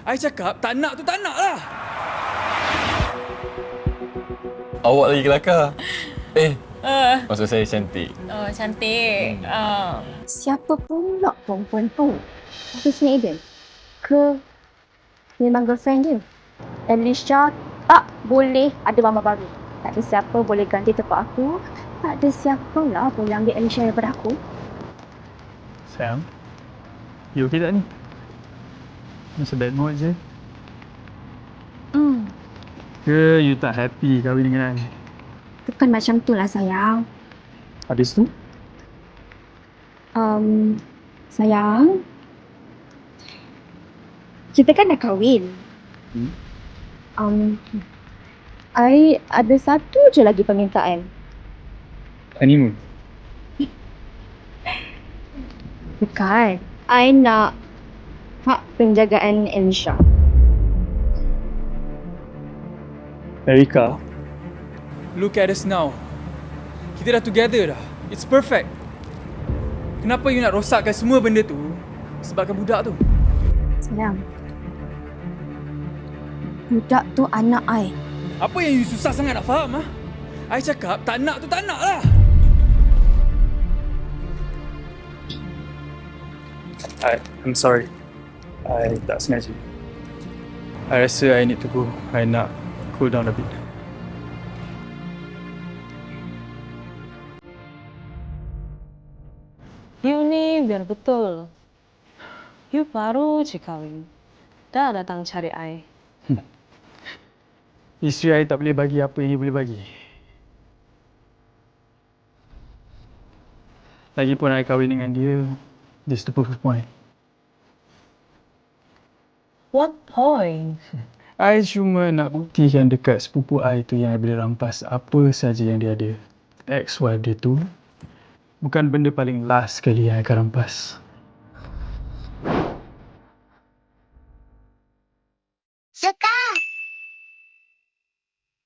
I cakap tak nak tu tak nak lah. Awak lagi kelakar. Maksud saya cantik. Oh, cantik. Siapa pula perempuan tu? Office Aiden? Ke memang girlfriend dia? Alicia tak boleh ada mama baru. Tak ada siapa boleh ganti tempat aku. Tak ada siapa lah boleh ambil Alicia daripada aku. Sayang, you okay tak ni? Masa bad mood je. Ke you tak happy kahwin dengan I? Bukan macam tu lah sayang. Habis tu? Sayang. Kita kan dah kahwin. I ada satu je lagi permintaan. Honeymoon? Bukan. I nak hak penjagaan Alicia. Erika? Look at us now. Kita dah together dah. It's perfect. Kenapa you nak rosakkan semua benda tu sebabkan budak tu? Sayang. Budak tu anak I. Apa yang you susah sangat nak faham, ha? I cakap tak nak tu tak nak lah. I'm sorry. I tak sengaja. I rasa I need to go. I nak cool down a bit. You ni biar betul. You baru je kahwin. Dah datang cari I. Isteri I tak boleh bagi apa yang you boleh bagi. Lagipun I kahwin dengan dia, that's the proof point. What point? I cuma nak buktikan dekat sepupu I tu yang I boleh rampas apa saja yang dia ada. Ex-wife dia tu bukan benda paling last sekali yang I akan rampas. Suka!